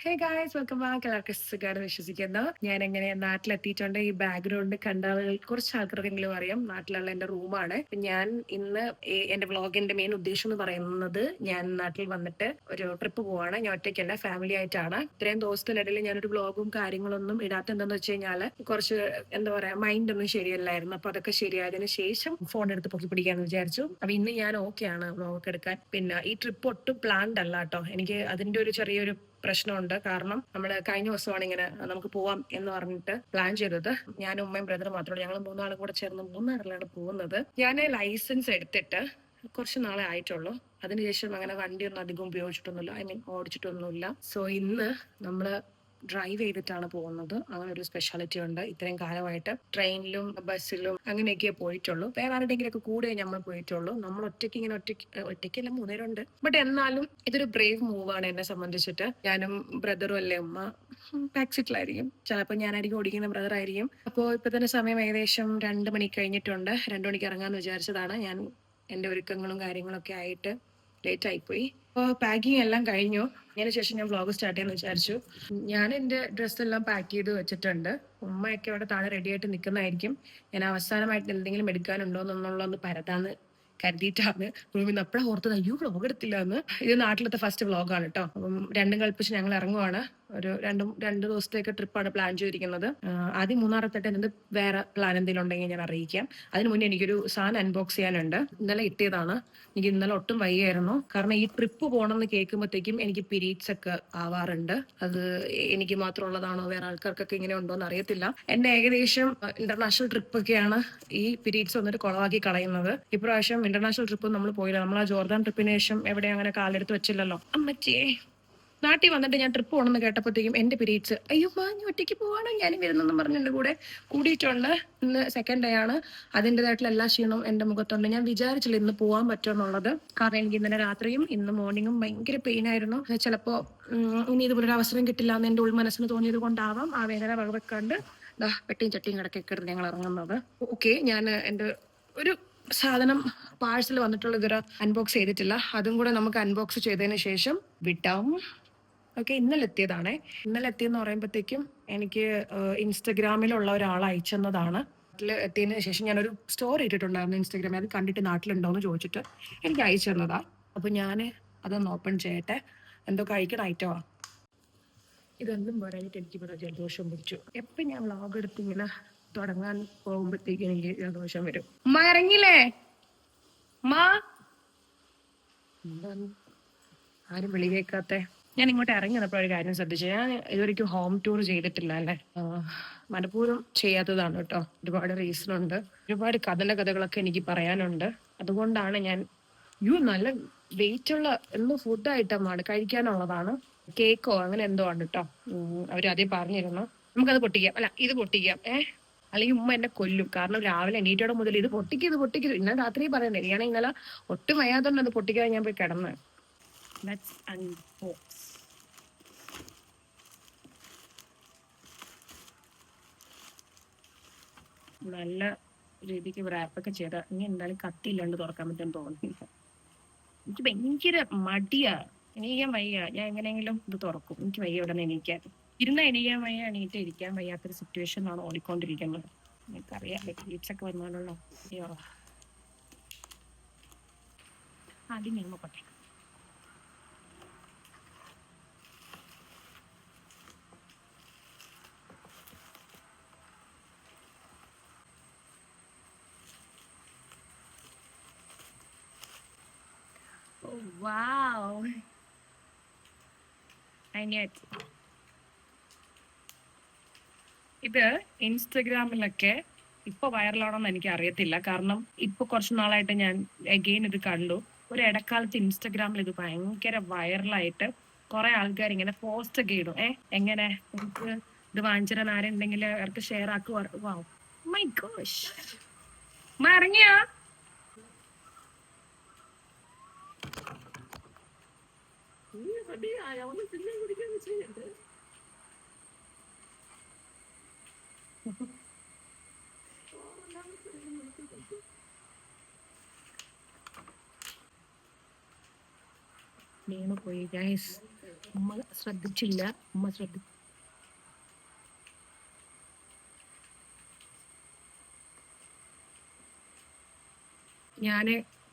Hey guys, welcome back. എല്ലാവർക്കും സുഖമാണ് വിശ്വസിക്കുന്നു. ഞാൻ എങ്ങനെ നാട്ടിലെത്തിയിട്ടുണ്ട്. ഈ ബാക്ക്ഗ്രൗണ്ട് കണ്ടാൽ കുറച്ച് ആൾക്കാർക്കെങ്കിലും അറിയാം നാട്ടിലുള്ള എന്റെ റൂമാണ്. ഞാൻ ഇന്ന് എന്റെ വ്ളോഗിന്റെ മെയിൻ ഉദ്ദേശം എന്ന് പറയുന്നത്, ഞാൻ നാട്ടിൽ വന്നിട്ട് ഒരു ട്രിപ്പ് പോവാണ്. ഞാൻ ഒറ്റയ്ക്കല്ല, ഫാമിലി ആയിട്ടാണ്. ഇത്രയും ദിവസത്തിനിടയിൽ ഞാനൊരു വ്ളോഗും കാര്യങ്ങളൊന്നും ഇടാത്ത എന്താന്ന് വെച്ച് കഴിഞ്ഞാല് കുറച്ച് എന്താ പറയാ മൈൻഡ് ഒന്നും ശരിയല്ലായിരുന്നു. അപ്പൊ അതൊക്കെ ശരിയായതിനു ശേഷം ഫോൺ എടുത്ത് പൊക്കി പിടിക്കാന്ന് വിചാരിച്ചു. അപ്പൊ ഇന്ന് ഞാൻ ഓക്കെയാണ് വ്ളോഗ് എടുക്കാൻ. പിന്നെ ഈ ട്രിപ്പ് ഒട്ടും പ്ലാൻഡ് അല്ല കേട്ടോ. എനിക്ക് അതിന്റെ ഒരു ചെറിയൊരു പ്രശ്നമുണ്ട്. കാരണം നമ്മൾ കഴിഞ്ഞ ദിവസമാണ് ഇങ്ങനെ നമുക്ക് പോവാം എന്ന് പറഞ്ഞിട്ട് പ്ലാൻ ചെയ്തത്. ഞാനും ഉമ്മയും ബ്രദർ മാത്രമേ, ഞങ്ങൾ മൂന്നാളും കൂടെ ചേർന്ന് മൂന്നാറിലാണ് പോകുന്നത്. ഞാൻ ലൈസൻസ് എടുത്തിട്ട് കുറച്ച് നാളെ ആയിട്ടുള്ളൂ. അതിനുശേഷം അങ്ങനെ വണ്ടിയൊന്നും അധികം ഉപയോഗിച്ചിട്ടൊന്നുമില്ല, ഐ മീൻ ഓടിച്ചിട്ടൊന്നുമില്ല. സോ ഇന്ന് നമ്മള് ഡ്രൈവ് ചെയ്തിട്ടാണ് പോകുന്നത്. അങ്ങനെ ഒരു സ്പെഷ്യാലിറ്റി ഉണ്ട്. ഇത്രയും കാലമായിട്ട് ട്രെയിനിലും ബസ്സിലും അങ്ങനെയൊക്കെ പോയിട്ടുള്ളൂ. വേറെ ആരുടെയെങ്കിലും ഒക്കെ കൂടെ നമ്മൾ പോയിട്ടുള്ളൂ. നമ്മൾ ഒറ്റയ്ക്ക് ഇങ്ങനെ ഒറ്റയ്ക്കല്ല, മൂന്നേരുണ്ട്. ബട്ട് എന്നാലും ഇതൊരു ബ്രേവ് മൂവാണ് എന്നെ സംബന്ധിച്ചിട്ട്. ഞാനും ബ്രദറും അല്ലേ, ഉമ്മ ബാക്ക് സീറ്റിലായിരിക്കും, ചിലപ്പോൾ ഞാനായിരിക്കും ഓടിക്കുന്ന, ബ്രദർ ആയിരിക്കും. അപ്പോൾ ഇപ്പൊ തന്നെ സമയം ഏകദേശം 2 മണി കഴിഞ്ഞിട്ടുണ്ട്. 2 മണിക്ക് ഇറങ്ങാന്ന് വിചാരിച്ചതാണ്. ഞാൻ എന്റെ ഒരുക്കങ്ങളും കാര്യങ്ങളൊക്കെ ആയിട്ട് ലേറ്റ് ആയിപ്പോയി. അപ്പോൾ പാക്കിംഗ് എല്ലാം കഴിഞ്ഞു. അതിനുശേഷം ഞാൻ വ്ളോഗ് സ്റ്റാർട്ട് ചെയ്യാന്ന് വിചാരിച്ചു. ഞാൻ എന്റെ ഡ്രസ്സ് എല്ലാം പാക്ക് ചെയ്ത് വെച്ചിട്ടുണ്ട്. ഉമ്മയൊക്കെ അവിടെ താഴെ റെഡി ആയിട്ട് നിൽക്കുന്നതായിരിക്കും. ഞാൻ അവസാനമായിട്ട് എന്തെങ്കിലും എടുക്കാനുണ്ടോ എന്നുള്ളതൊന്ന് പരതാന്ന് കരുതിയിട്ടാണ് റൂമിൽ നിന്ന് അപ്പഴാ ഓർത്തത്, അയ്യോ വ്ളോഗ് എടുത്തില്ല എന്ന്. ഇത് നാട്ടിലത്തെ ഫസ്റ്റ് വ്ളോഗാണ് കേട്ടോ. അപ്പം രണ്ടും കൽപ്പിച്ച് ഞങ്ങൾ ഇറങ്ങുവാണ്. ഒരു രണ്ട് ദിവസത്തേക്ക് ട്രിപ്പാണ് പ്ലാൻ ചെയ്തിരിക്കുന്നത്. ആദ്യം മൂന്നാറത്തെട്ട് എന്നിട്ട് വേറെ പ്ലാൻ എന്തെങ്കിലും ഉണ്ടെങ്കിൽ ഞാൻ അറിയിക്കാം. അതിന് മുന്നേ എനിക്കൊരു സാധനം അൺബോക്സ് ചെയ്യാനുണ്ട്. ഇന്നലെ കിട്ടിയതാണ്. എനിക്ക് ഇന്നലെ ഒട്ടും വയ്യായിരുന്നു. കാരണം ഈ ട്രിപ്പ് പോകണമെന്ന് കേൾക്കുമ്പോഴത്തേക്കും എനിക്ക് പീരീഡ്സ് ഒക്കെ ആവാറുണ്ട്. അത് എനിക്ക് മാത്രമുള്ളതാണോ, വേറെ ആൾക്കാർക്കൊക്കെ ഇങ്ങനെ ഉണ്ടോ എന്ന് അറിയത്തില്ല. എന്റെ ഏകദേശം ഇന്റർനാഷണൽ ട്രിപ്പ് ഒക്കെയാണ് ഈ പീരീഡ്സ് വന്നിട്ട് കുളവാക്കി കളയുന്നത്. ഇപ്രാവശ്യം ഇന്റർനാഷണൽ ട്രിപ്പ് നമ്മൾ പോയില്ല. നമ്മൾ ആ ജോർദാൻ ട്രിപ്പിന് ശേഷം എവിടെ അങ്ങനെ കാലെടുത്ത് വെച്ചില്ലല്ലോ. അമ്മച്ചേ, നാട്ടിൽ വന്നിട്ട് ഞാൻ ട്രിപ്പ് പോകണമെന്ന് കേട്ടപ്പോഴത്തേക്കും എന്റെ പീരീഡ്സ്, അയ്യോ ഞാൻ ഒറ്റയ്ക്ക് പോവാണോ, ഞാനും വരുന്നെന്നും പറഞ്ഞ് എന്റെ കൂടെ കൂടിയിട്ടുണ്ട്. ഇന്ന് സെക്കൻഡ് ഡേ ആണ്. അതിൻ്റെതായിട്ടുള്ള എല്ലാ ക്ഷീണവും എന്റെ മുഖത്തുണ്ട്. ഞാൻ വിചാരിച്ചില്ല ഇന്ന് പോകാൻ പറ്റുമെന്നുള്ളത്. കാരണം എനിക്ക് ഇന്നലെ രാത്രിയും ഇന്ന് മോർണിംഗും ഭയങ്കര പെയിൻ ആയിരുന്നു. ചിലപ്പോ ഇനി ഇതുപോലൊരു അവസരം കിട്ടില്ല എന്ന് എന്റെ ഉൾമനസ്സിന് തോന്നിയത് കൊണ്ടാവാം ആ വേദന വകവെക്കാണ്ട് വെട്ടിയും ചട്ടിയും കിടക്കൊക്കെ എടുത്ത് ഞങ്ങൾ ഇറങ്ങുന്നത്. ഓക്കെ, ഞാൻ എന്റെ ഒരു സാധനം പാഴ്സൽ വന്നിട്ടുള്ള ഇതുവരെ അൺബോക്സ് ചെയ്തിട്ടില്ല. അതും കൂടെ നമുക്ക് അൺബോക്സ് ചെയ്തതിന് ശേഷം വിട്ടാം. ഓക്കെ, ഇന്നലെ എത്തിയതാണേ. ഇന്നലെ എത്തിയെന്ന് പറയുമ്പോഴത്തേക്കും എനിക്ക് ഇൻസ്റ്റഗ്രാമിലുള്ള ഒരാൾ അയച്ചെന്നതാണ്. നാട്ടിൽ എത്തിയതിന് ശേഷം ഞാനൊരു സ്റ്റോറി ഇട്ടിട്ടുണ്ടായിരുന്നു ഇൻസ്റ്റഗ്രാമിൽ. അത് കണ്ടിട്ട് നാട്ടിലുണ്ടോയെന്ന് ചോദിച്ചിട്ട് എനിക്ക് അയച്ചു തന്നതാ. അപ്പൊ ഞാൻ അതൊന്ന് ഓപ്പൺ ചെയ്യട്ടെ. എന്തോ കഴിക്കണ ഐറ്റമാ. ഇതൊന്നും പറയാനായിട്ട് എനിക്ക് ഇവിടെ ജലദോഷം പിടിച്ചു. എപ്പം ഞാൻ വ്ളോഗ് എടുത്ത് ഇങ്ങനെ തുടങ്ങാൻ പോകുമ്പോഴത്തേക്കും എനിക്ക് ജലദോഷം വരും. ഉമ്മ ഇറങ്ങില്ലേ? ഉമ്മ എന്താണ് ആരും വിളി കേൾക്കാത്തെ? ഞാൻ ഇങ്ങോട്ട് ഇറങ്ങി വന്നപ്പോൾ ഒരു കാര്യം ശ്രദ്ധിച്ചു. ഞാൻ ഇതുവരെയ്ക്കും ഹോം ടൂർ ചെയ്തിട്ടില്ല അല്ലേ. മനഃപൂർവ്വം ചെയ്യാത്തതാണ് കേട്ടോ. ഒരുപാട് റീസൺ ഉണ്ട്. ഒരുപാട് കഥകളൊക്കെ എനിക്ക് പറയാനുണ്ട്. അതുകൊണ്ടാണ് ഞാൻ നല്ല വെയിറ്റ് ഉള്ള എന്തോ ഫുഡ് ഐറ്റമാണ് കഴിക്കാനുള്ളതാണ്. കേക്കോ അങ്ങനെ എന്തോ ആണ് കേട്ടോ. അവര് ആദ്യം പറഞ്ഞിരുന്നു നമുക്കത് പൊട്ടിക്കാം, അല്ല ഇത് പൊട്ടിക്കാം, അല്ലെങ്കിൽ ഉമ്മ എന്നെ കൊല്ലും. കാരണം രാവിലെ എണീറ്റോടെ മുതൽ ഇത് പൊട്ടിക്കത് ഇന്നലെ രാത്രി പറയണ്ടേ. എനിക്കാണെങ്കിൽ ഇന്നലെ ഒട്ടും വയ്യാത്തോണ്ട് അത് പൊട്ടിക്കാതെ ഞാൻ പോയി കിടന്ന്. Let's unbox. നല്ല രീതിക്ക് റാപ്പൊക്കെ ചെയ്ത ഇനി എന്തായാലും കത്തിയില്ലാണ്ട് തുറക്കാൻ പറ്റും തോന്നുന്നില്ല. എനിക്ക് ഭയങ്കര മടിയാ, എണീക്കാൻ വയ്യ. ഞാൻ എങ്ങനെയെങ്കിലും ഇത് തുറക്കും. എനിക്ക് വയ്യ ഇവിടെ നിന്ന് എണീക്കാൻ. എണീക്കാൻ വയ്യ, എണീറ്റ് ഇരിക്കാൻ വയ്യാത്തൊരു സിറ്റുവേഷനാണ് ഓടിക്കൊണ്ടിരിക്കുന്നത്. എനിക്കറിയാം പീരീഡ്സ് ഒക്കെ വന്നാലുള്ള. അയ്യോ, ആദ്യം ഞാൻ നോക്കട്ടെ. Oh, wow. ഇത് ഇൻസ്റ്റഗ്രാമിലൊക്കെ ഇപ്പൊ വൈറലാണോന്ന് എനിക്ക് അറിയത്തില്ല. കാരണം ഇപ്പൊ കുറച്ചു നാളായിട്ട് ഞാൻ അഗെയിൻ ഇത് കണ്ടു. ഒരു ഇടക്കാലത്ത് ഇൻസ്റ്റഗ്രാമിൽ ഇത് ഭയങ്കര വൈറലായിട്ട് കുറെ ആൾക്കാർ ഇങ്ങനെ പോസ്റ്റ് ഒക്കെ ഇടും. എങ്ങനെ നമുക്ക് ഇത് വാങ്ങിച്ചിടാൻ ആരുണ്ടെങ്കിൽ അവർക്ക് ഷെയർ ആക്കുക. മൈ ഗോഷ്, ഇറങ്ങിയാ വീണു പോയി ഗൈസ്. ഉമ്മ ശ്രദ്ധിച്ചില്ല. ഉമ്മ ശ്രദ്ധി ഞാൻ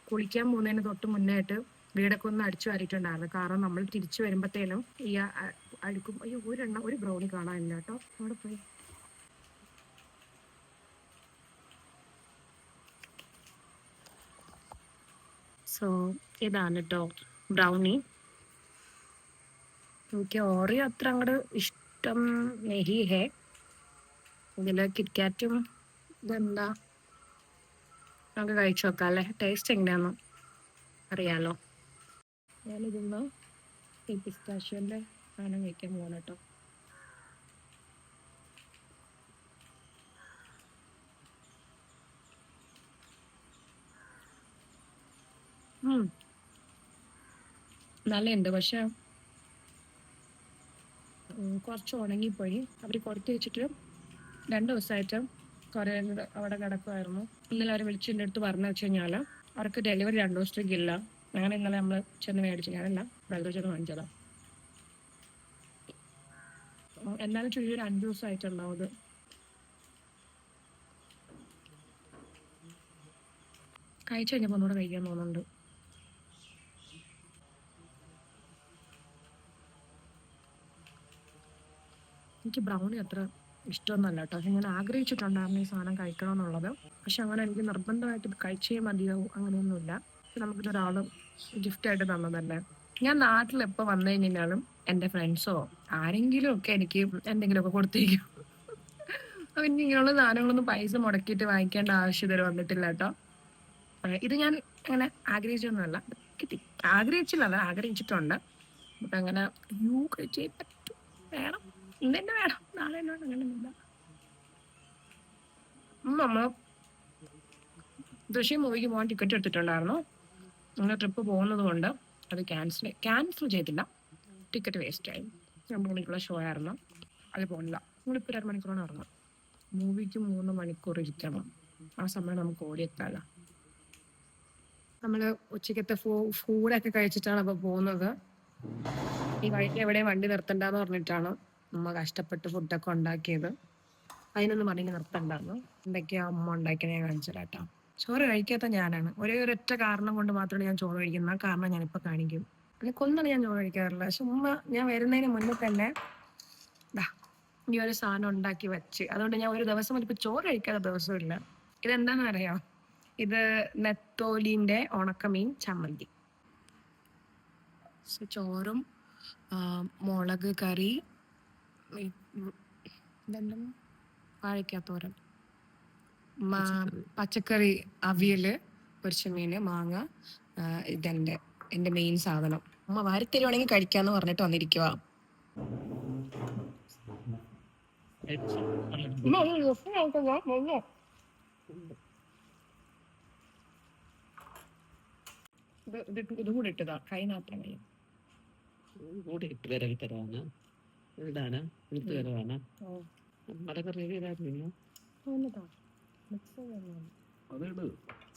കുളിക്കാൻ പോകുന്നതിന് തൊട്ട് മുന്നായിട്ട് വീടൊക്കെ ഒന്ന് അടിച്ചു വാരിയിട്ടുണ്ടായിരുന്നു. കാരണം നമ്മൾ തിരിച്ചു വരുമ്പോഴത്തേനും ഈ അഴുക്കും അയ്യോ ഒരു ബ്രൗണി കാണാനില്ല കേട്ടോ. അവിടെ പോയി. സോ ഇതാണ് കേട്ടോ ബ്രൗണി. എനിക്ക് ഓറിയോ അത്ര അങ്ങോട്ട് ഇഷ്ടം നെഹി ഹേ. ഇതില് കിറ്റ്കാറ്റും ഇതെന്താ നമുക്ക് കഴിച്ചു നോക്കാം അല്ലേ, ടേസ്റ്റ് എങ്ങനെയാന്ന് അറിയാലോ. ഞാനിതൊന്ന് ഈ പിസ്താഷ്യോന്റെ സാധനം കഴിക്കാൻ പോകണം കേട്ടോ. നല്ലുണ്ട്, പക്ഷെ കുറച്ച് ഉണങ്ങിപ്പോയി. അവർ കൊടുത്തു വെച്ചിട്ട് 2 ദിവസമായിട്ട് കുറേ അവിടെ കിടക്കുമായിരുന്നു. ഇന്നലെ അവർ വിളിച്ചതിൻ്റെ അടുത്ത് പറഞ്ഞു വെച്ച് കഴിഞ്ഞാൽ അവർക്ക് ഡെലിവറി 2 ദിവസത്തേക്ക് ഇല്ല. അങ്ങനെ ഇന്നലെ നമ്മൾ ചെന്ന് മേടിച്ചു. ഞാനല്ല, ബ്രദർ ചെന്ന് വാങ്ങിച്ചതാ. എന്നാലും ചെറിയൊരു 5 ദിവസമായിട്ടുണ്ടാവും അത്. കഴിച്ചു കഴിഞ്ഞപ്പോൾ ഒന്നുകൂടെ കഴിക്കാൻ തോന്നുന്നുണ്ട്. എനിക്ക് ബ്രൗണി അത്ര ഇഷ്ടമൊന്നുമല്ല കേട്ടോ. പക്ഷെ ഞാൻ ആഗ്രഹിച്ചിട്ടുണ്ടായിരുന്നു ഈ സാധനം കഴിക്കണമെന്നുള്ളത്. പക്ഷെ അങ്ങനെ എനിക്ക് നിർബന്ധമായിട്ട് കഴിച്ചേ മതിയാവും അങ്ങനെയൊന്നുമില്ല. നമുക്കിതൊരാൾ ഗിഫ്റ്റായിട്ട് തന്നതല്ലേ. ഞാൻ നാട്ടിൽ എപ്പോൾ വന്നു കഴിഞ്ഞാലും എൻ്റെ ഫ്രണ്ട്സോ ആരെങ്കിലും ഒക്കെ എനിക്ക് എന്തെങ്കിലുമൊക്കെ കൊടുത്തേക്കും. അപ്പം ഇനി ഇങ്ങനെയുള്ള സാധനങ്ങളൊന്നും പൈസ മുടക്കിയിട്ട് വാങ്ങിക്കേണ്ട ആവശ്യം ഇതുവരെ വന്നിട്ടില്ല കേട്ടോ. ഇത് ഞാൻ അങ്ങനെ ആഗ്രഹിച്ചൊന്നുമല്ല, കിട്ടി. ആഗ്രഹിച്ചില്ല, ആഗ്രഹിച്ചിട്ടുണ്ട്. അപ്പം അങ്ങനെ കഴിച്ചേ പറ്റൂ, വേണം, ഇന്ന് തന്നെ വേണം, നാളെ തന്നെ വേണം, അങ്ങനെയൊന്നുമില്ല. നമ്മൾ ദൃശ്യം മൂവിക്ക് പോകാൻ ടിക്കറ്റ് എടുത്തിട്ടുണ്ടായിരുന്നു. അങ്ങനെ ട്രിപ്പ് പോകുന്നത് കൊണ്ട് അത് ക്യാൻസൽ ചെയ്തില്ല. ടിക്കറ്റ് വേസ്റ്റ് ആയി. 2 മണിക്കുള്ള ഷോ ആയിരുന്നു, അത് പോകുന്നില്ല. നമ്മളിപ്പോൾ 2 മണിക്കൂറാണ് ഇറങ്ങും. മൂവിക്ക് 3 മണിക്കൂർ ഇരിക്കണം. ആ സമയം നമുക്ക് ഓടിയെത്താല. നമ്മൾ ഉച്ചക്കത്തെ ഫൂഡൊക്കെ കഴിച്ചിട്ടാണ് അപ്പോൾ പോകുന്നത്. ഈ വഴിക്ക് എവിടെയും വണ്ടി നിർത്തണ്ടെന്ന് പറഞ്ഞിട്ടാണ് അമ്മ കഷ്ടപ്പെട്ട് ഫുഡൊക്കെ ഉണ്ടാക്കിയത്. അതിനൊന്നും പറഞ്ഞ് നിർത്തണ്ടായിരുന്നു. എന്തൊക്കെയാ അമ്മ ഉണ്ടാക്കിയത് ഞാൻ കാണിച്ചു തരാം കേട്ടോ. ചോറ് കഴിക്കാത്ത ഞാനാണ്. ഒരൊറ്റ കാരണം കൊണ്ട് മാത്രമാണ് ഞാൻ ചോറ് കഴിക്കുന്നത്. കാരണം ഞാനിപ്പോൾ കാണിക്കും. കൊന്നാണ് ഞാൻ ചോറ് കഴിക്കാറില്ല. പക്ഷെ ഉമ്മ ഞാൻ വരുന്നതിന് മുന്നേ തന്നെ ഈ ഒരു സാധനം ഉണ്ടാക്കി വെച്ച്. അതുകൊണ്ട് ഞാൻ ഒരു ദിവസം ഇപ്പം ചോറ് കഴിക്കാത്ത ദിവസമില്ല. ഇതെന്താണെന്ന് അറിയാം? ഇത് നെത്തോലിൻ്റെ ഉണക്കമീൻ ചമ്മന്തി. ചോറും മുളക് കറി, ഇതെന്താ വാഴയ്ക്കാത്തോരൻ, പച്ചക്കറി, അവിയൽ, പൊരിച്ച മീൻ, മാങ്ങ. എൻ്റെ മെയിൻ സാധനം. അമ്മ വാരിത്തരുവാണെങ്കിൽ കഴിക്കാന്ന് പറഞ്ഞിട്ട് വന്നിരിക്കുക. ഇത് കൂടെ ഇട്ടതാ, കൈ മാത്രം കഴിയും കൂടെ ഇട്ട് വിരൽ തരാണ്. ഇടാണ് എടുത്ത് തരുവാണ്. അതൊക്കെ റെഡി ചെയ്തായിരുന്നു.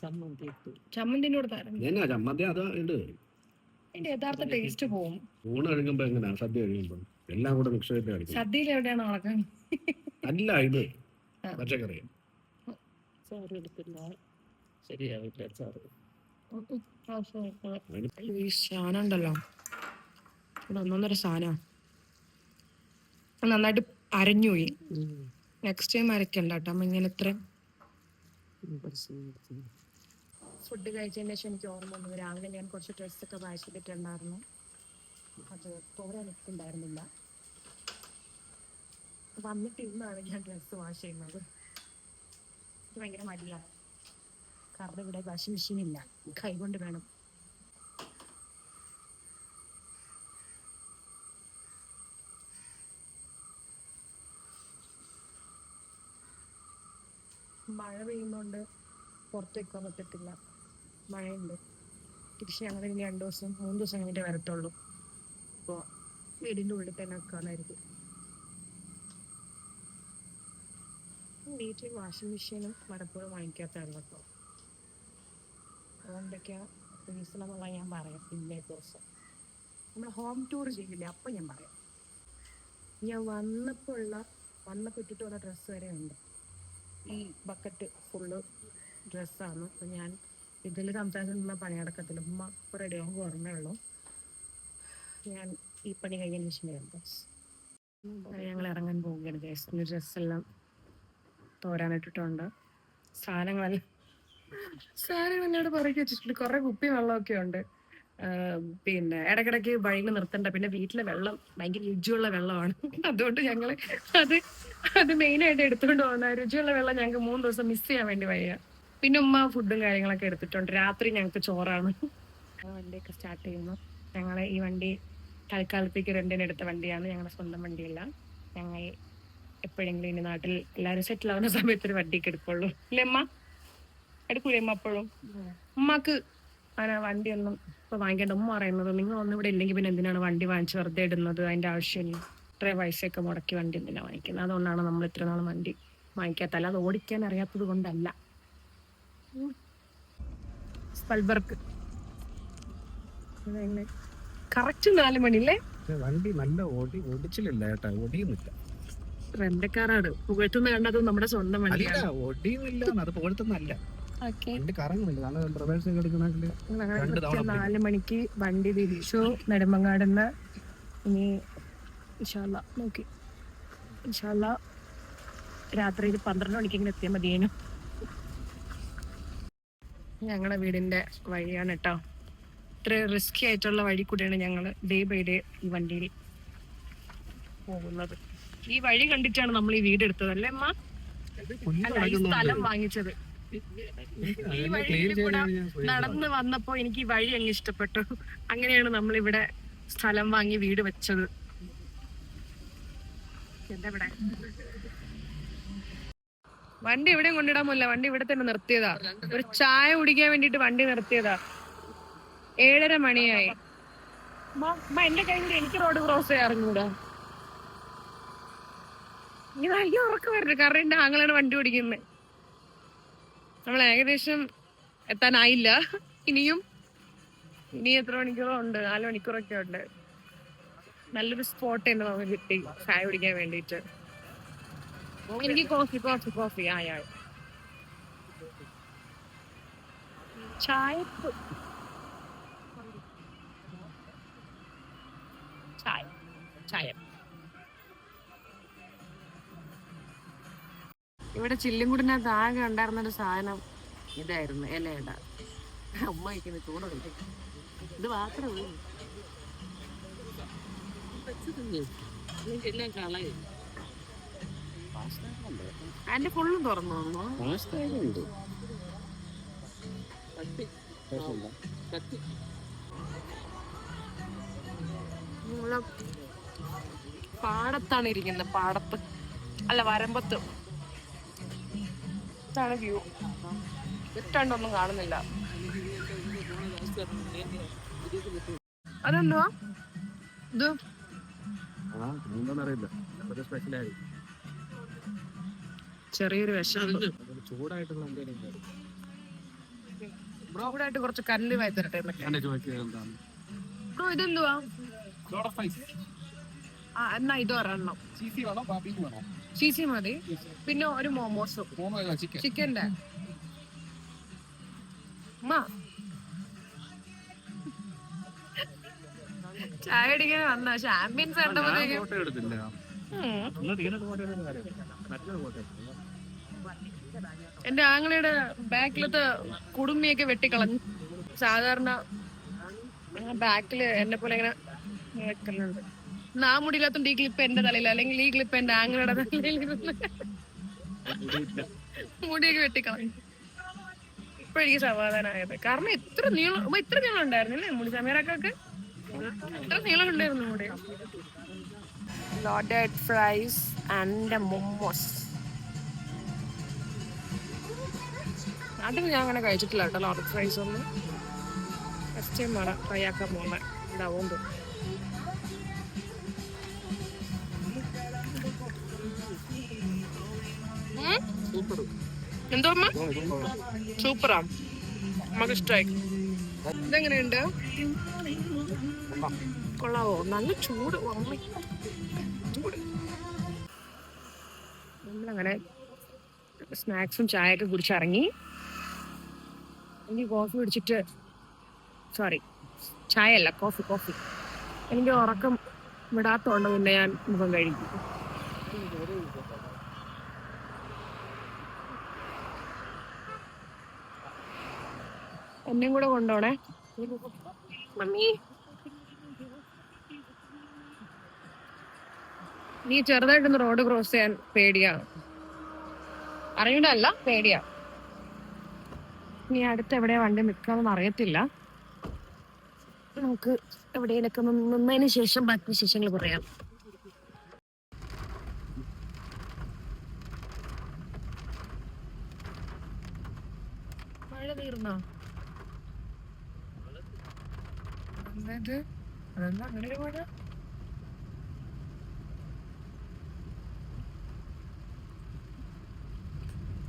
ചമ്മന്തി ഇട്ടു. ചമ്മന്തിന്റെ കൂടെ ചമ്മന്തി അത് ഇട്. അതിന്റെ യഥാർത്ഥ ടേസ്റ്റ് പോകും. ഊണ് കഴിക്കുമ്പോ എങ്ങനെയാ സദ്യ കഴിക്കുമ്പോ എല്ലാം കൂടെ മിക്സ് ചെയ്ത് കഴിക്കും. സദ്യയിൽ എവിടെയാണ് ഉണക്കാൻ? അല്ല, ഇത് പച്ചക്കറി. ചോറ് എടുത്തില്ല, ശരിയാവില്ല ചോറ്. ഈ സാധനം ഉണ്ടല്ലോ, ഇവിടെ 1.5 സാധനം നന്നായിട്ട് അരഞ്ഞുപോയി. നെക്സ്റ്റ് ടൈം അരക്കണ്ട കേട്ടോ. അമ്മ ഇങ്ങനെ ഇത്ര ഫുഡ് കഴിച്ചതിന് ശേഷം എനിക്ക് ഓർമ്മ വന്നത്, രാവിലെ ഞാൻ കുറച്ച് ഡ്രസ്സൊക്കെ വാഷ് ചെയ്തിട്ടുണ്ടായിരുന്നു. അത് തോരാനിട്ടുണ്ടായിരുന്നില്ല. വന്നിട്ട് ഇന്നാണ് ഞാൻ ഡ്രസ്സ് വാഷ് ചെയ്യുന്നത്. എനിക്ക് ഭയങ്കര മടിയാണ്. കാരണം ഇവിടെ വാഷിംഗ് മെഷീൻ ഇല്ല, കൈകൊണ്ട് വേണം. മഴ പെയ്യുന്നോണ്ട് പുറത്തേക്ക് പോകാൻ പറ്റത്തില്ല. മഴയുണ്ട്. തിരിച്ച് ഞങ്ങൾ ഇനി 2 ദിവസം 3 ദിവസം കഴിഞ്ഞിട്ടേ വരത്തുള്ളൂ. അപ്പോൾ വീടിൻ്റെ ഉള്ളിൽ തന്നെ വെക്കാനായിരിക്കും. വീട്ടിൽ വാഷിംഗ് മെഷീനും പലപ്പോഴും വാങ്ങിക്കാത്തതാണ് കേട്ടോ. അതുകൊണ്ടൊക്കെയാണ് റീസണെന്നുള്ള ഞാൻ പറയാം. പിന്നെ ദിവസം നമ്മൾ ഹോം ടൂർ ചെയ്യില്ലേ, അപ്പം ഞാൻ പറയാം. ഞാൻ വന്നപ്പോൾ ഇട്ടിട്ട് വന്ന ഡ്രസ്സ് വരെ ഉണ്ട്. ഈ ബക്കറ്റ് ഫുള്ള് ഡ്രസ്സാണ്. അപ്പം ഞാൻ ഇതിൽ സംസാരിച്ചിട്ടുള്ള പണി നടക്കത്തില്ല. ഉമ്മ ഇപ്പോൾ റെഡി ആകുമ്പോൾ ഓർമ്മേ ഉള്ളൂ. ഞാൻ ഈ പണി കഴിഞ്ഞതിന് ശേഷം ഞങ്ങൾ ഇറങ്ങാൻ പോവുകയാണ്. ജസ്റ്റ് ഡ്രസ്സെല്ലാം തോരാനിട്ടിട്ടുണ്ട്. സാധനങ്ങളെല്ലാം എന്നോട് പുറകെ വെച്ചിട്ടുണ്ട്. കുറേ കുപ്പി വെള്ളമൊക്കെ ഉണ്ട്. പിന്നെ ഇടയ്ക്കിടയ്ക്ക് വഴിയിൽ നിർത്തണ്ട. പിന്നെ വീട്ടിലെ വെള്ളം ഭയങ്കര രുചിയുള്ള വെള്ളമാണ്. അതുകൊണ്ട് ഞങ്ങൾ അത് മെയിനായിട്ട് എടുത്തുകൊണ്ട് പോകുന്ന രുചിയുള്ള വെള്ളം ഞങ്ങൾക്ക് 3 ദിവസം മിസ് ചെയ്യാൻ വേണ്ടി വയ്യ. പിന്നെ ഉമ്മ ഫുഡും കാര്യങ്ങളൊക്കെ എടുത്തിട്ടുണ്ട്. രാത്രി ഞങ്ങൾക്ക് ചോറാണ്. വണ്ടിയൊക്കെ സ്റ്റാർട്ട് ചെയ്യുന്നു. ഞങ്ങൾ ഈ വണ്ടി തൽക്കാലത്തേക്ക് റെന്റിന് എടുത്ത വണ്ടിയാണ്. ഞങ്ങളുടെ സ്വന്തം വണ്ടിയല്ല. ഞങ്ങൾ എപ്പോഴെങ്കിലും ഇനി നാട്ടിൽ എല്ലാവരും സെറ്റിൽ ആവുന്ന സമയത്ത് ഒരു വണ്ടിയൊക്കെ എടുക്കുള്ളൂ. അല്ലേ അമ്മ? എടുക്കൂലേ അമ്മ? അപ്പോഴും ഉമ്മക്ക് അങ്ങനെ വണ്ടിയൊന്നും ഇപ്പൊ വാങ്ങിക്കേണ്ട. ഉമ്മ പറയുന്നത്, നിങ്ങൾ ഒന്നും ഇവിടെ ഇല്ലെങ്കിൽ പിന്നെ എന്തിനാണ് വണ്ടി വാങ്ങിച്ച് വെറുതെ ഇടുന്നത്? അതിന്റെ ആവശ്യമില്ല. ഇത്രയും പൈസയൊക്കെ മുടക്കി വണ്ടി എന്തിനാ വാങ്ങിക്കുന്നത്? അതുകൊണ്ടാണ് നമ്മൾ ഇത്ര നാൾ വണ്ടി വാങ്ങിക്കാത്തല്ല. അത് ഓടിക്കാൻ അറിയാത്തത് കൊണ്ടല്ല. സ്പൽബർഗ് കറക്റ്റ് 4 മണിയല്ലേ? വണ്ടി നല്ല ഓടിച്ചില്ല കേട്ടാ, ഓടിയുന്നില്ല. റെന്റക്കാറാണ്. പുകഴ്ത്തുന്ന കണ്ടത് നമ്മുടെ സ്വന്തം വണ്ടിയാണ്. ഓടിയുന്നില്ല, അത് പുകഴ്ത്തുന്നല്ല. വണ്ടി കറങ്ങുന്നില്ല. 4 മണിക്ക് വണ്ടി തിരിച്ചു നെടുമങ്ങാടുന്ന്. ഇനി ഇൻഷാല്ലാ നോക്കി ഇൻഷാല്ലാ രാത്രി 12 മണിക്കെങ്കിലും എത്തിയാൽ മതിയേനു. ഞങ്ങളുടെ വീടിന്റെ വഴിയാണ് കേട്ടോ. ഇത്ര റിസ്കി ആയിട്ടുള്ള വഴി കൂടെയാണ് ഞങ്ങൾ ഡേ ബൈ ഡേ ഈ വണ്ടിയിൽ പോകുന്നത്. ഈ വഴി കണ്ടിട്ടാണ് നമ്മൾ ഈ വീട് എടുത്തത്, അല്ലേ അമ്മ? അല്ല, ഈ സ്ഥലം വാങ്ങിച്ചത്. ഈ വഴിയിൽ കൂടെ നടന്ന് വന്നപ്പോ എനിക്ക് ഈ വഴി അങ്ങ് ഇഷ്ടപ്പെട്ടു. അങ്ങനെയാണ് നമ്മൾ ഇവിടെ സ്ഥലം വാങ്ങി വീട് വെച്ചത്. എന്താ ഇവിടെ വണ്ടി എവിടെയും കൊണ്ടിടാൻ പോലില്ല. വണ്ടി ഇവിടെ തന്നെ നിർത്തിയതാ. ഒരു ചായ കുടിക്കാൻ വേണ്ടിട്ട് വണ്ടി നിർത്തിയതാ. 7:30 മണിയായി. എന്റെ കൈ കൂടി എനിക്ക് റോഡ് ക്രോസ് ചെയ്യാറുകൂടാ. ഇത് അയ്യോ ഉറക്കം വരരുത്. കാരണം എന്റെ ആങ്ങളാണ് വണ്ടി ഓടിക്കുന്നത്. നമ്മൾ ഏകദേശം എത്താനായില്ല. ഇനി എത്ര മണിക്കൂറോ ഉണ്ട്? 4 മണിക്കൂറൊക്കെ ഉണ്ട്. നല്ലൊരു സ്പോട്ട് തന്നെ നമുക്ക് കിട്ടി ചായ കുടിക്കാൻ വേണ്ടിട്ട്. എനിക്ക് കോഫി ആയ ചായ ഇവിടെ ചില്ലുംകുടിനകത്ത് ആകെ ഉണ്ടായിരുന്നൊരു സാധനം ഇതായിരുന്നു, ഇലയിട. അമ്മ വയ്ക്കുന്ന ചൂടുണ്ട്. ഇത് മാത്രമേ അതിന്റെ ഫുള്ളും തുറന്നു. പാടത്താണ് ഇരിക്കുന്നത്. പാടത്ത് അല്ല, വരമ്പത്ത്. ഇതാണ് വ്യൂ. ഇഷ്ടണ്ടൊന്നും കാണുന്നില്ല. അതെന്തുവാ ഇത്? ചെറിയൊരു വിഷമുണ്ട്. ചൂടായിട്ട് കുറച്ച് കല്ല് വായി തരട്ടെ. ഇതെന്തുവാ? എന്നാ ഇത് ഒരെണ്ണം CC മതി. പിന്നെ ഒരു മോമോസും ചിക്കൻ്റെ. ചായ അടിക്കാൻ വന്ന പക്ഷെ ആംബിയൻസ് കണ്ടപ്പോഴേക്കും എന്റെ ആങ്ങളയുടെ ബാക്കിലത്തെ കുടുംബിയൊക്കെ വെട്ടിക്കളഞ്ഞു. സാധാരണ ബാക്കില് എന്നെ പോലെ ഇങ്ങനെ വെക്കലുണ്ട്. മുടിയില്ലാത്തോണ്ട് ഈ ക്ലിപ്പ് എന്റെ തലയിൽ, അല്ലെങ്കിൽ ഈ ക്ലിപ്പ് എന്റെ ആങ്ങളയുടെ തലയിൽ മുടിയൊക്കെ വെട്ടിക്കളഞ്ഞു. ഇപ്പൊ എനിക്ക് സമാധാനമായത്. കാരണം ഇത്ര നീളം ഉണ്ടായിരുന്നില്ലേ മുടി? സമീറക്കൊക്കെ ഇത്ര നീളം ഉണ്ടായിരുന്നു മുടി. Loaded fries and momos. അതിന് ഞാൻ അങ്ങനെ കഴിച്ചിട്ടില്ല കേട്ടോ ലോഡഡ് ഫ്രൈസ് ഒന്നും. ഫസ്റ്റ് ടൈം വേണം ട്രൈ ആക്കാൻ പോകുന്നത്. ഉണ്ടാവും. എന്തോ അമ്മ? സൂപ്പറാ, നമുക്ക് ഇഷ്ടമായി. ഇതെങ്ങനെയുണ്ട്? കൊള്ളാവോ? നല്ല ചൂട്. ചൂട്. നമ്മളങ്ങനെ സ്നാക്സും ചായയൊക്കെ കുടിച്ചിറങ്ങി. എനിക്ക് കോഫി കുടിച്ചിട്ട്, സോറി, ചായ അല്ല, കോഫി. എനിക്ക് ഉറക്കം വിടാത്തോണ്ട് പിന്നെ ഞാൻ മുഖം കഴിക്കും. എന്നെയും കൂടെ കൊണ്ടോണേ മമ്മി. നീ ചെറുതായിട്ടൊന്ന് റോഡ് ക്രോസ് ചെയ്യാൻ പേടിയാ. അറിയണ്ടല്ല, പേടിയാ. നീ അടുത്ത് എവിടെയാ വണ്ടി നിൽക്കാമെന്ന് അറിയത്തില്ല. നമുക്ക് എവിടെയൊക്കെ നിന്നതിന് ശേഷം ബാക്കി വിശേഷങ്ങൾ പറയാം. മഴ തീർന്നോ? അതെന്താ അങ്ങനെ ഒരു മഴ?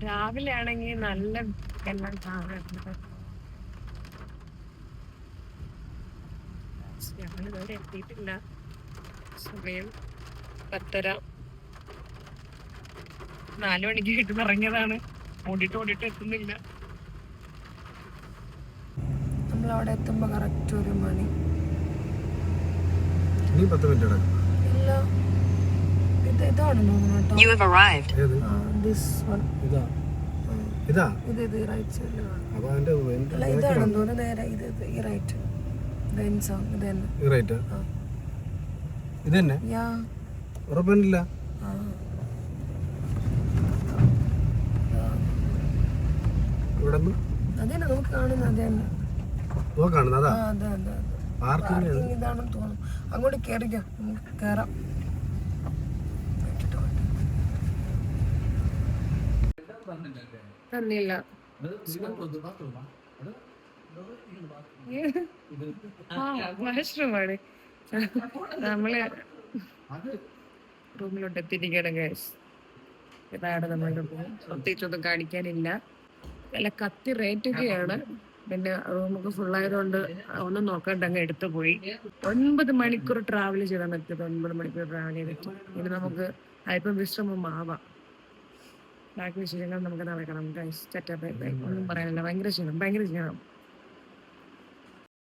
രാവിലെ ആണെങ്കിൽ നല്ല എല്ലാം കാണുന്നുണ്ട്. ഞങ്ങളിതുവരെ എത്തിയിട്ടില്ല. സമയം 10:30. 4 മണിക്ക് കിട്ടുന്ന ഇറങ്ങിയതാണ്. ഓടിട്ട് എത്തുന്നില്ല. നമ്മളവിടെ എത്തുമ്പോ കറക്റ്റ് 1 മണി. നീ 10 മിനിറ്റ് എടുക്കും. ഇല്ല, ഇതാണെന്ന് തോന്നുന്നു കേട്ടോ. ഇത് റൈറ്റ് സൈഡിൽ ഇതാണെന്ന് തോന്നുന്നു. നേരെ ഈ റൈറ്റ് ഇത് തന്നെ ഉറപ്പില്ല. ഇവിടെ അതന്നെ നമുക്ക് കാണുന്നത്. കാണുന്നതാ ഇതാണെന്ന് തോന്നുന്നു. അങ്ങോട്ട് കേറിക്കോ, നമുക്ക് കേറാം. തന്നില്ല. വാഷ്റൂമാണ്. നമ്മള് റൂമിലോട്ട് എത്തിയിരിക്കണം ഗൈസ്. ഇതാണ് നമ്മളുടെ റൂം. പ്രത്യേകിച്ചൊന്നും കാണിക്കാനില്ല. നല്ല കത്തി റേറ്റ് ഒക്കെയാണ്. പിന്നെ റൂമൊക്കെ ഫുള്ളായതുകൊണ്ട് ഒന്നും നോക്കാണ്ട് അങ്ങ് എടുത്തു പോയി. 9 മണിക്കൂർ ട്രാവൽ ചെയ്താൽ പറ്റത്. 9 മണിക്കൂർ ട്രാവൽ ചെയ്തിട്ട് ഇനി നമുക്ക് അല്പം വിശ്രമമാവാം. ബാക്കി വിശേഷങ്ങൾ നമുക്ക് നടക്കണം ഗൈസ്. ഒന്നും പറയാനില്ല. ഭയങ്കര ക്ഷീണം.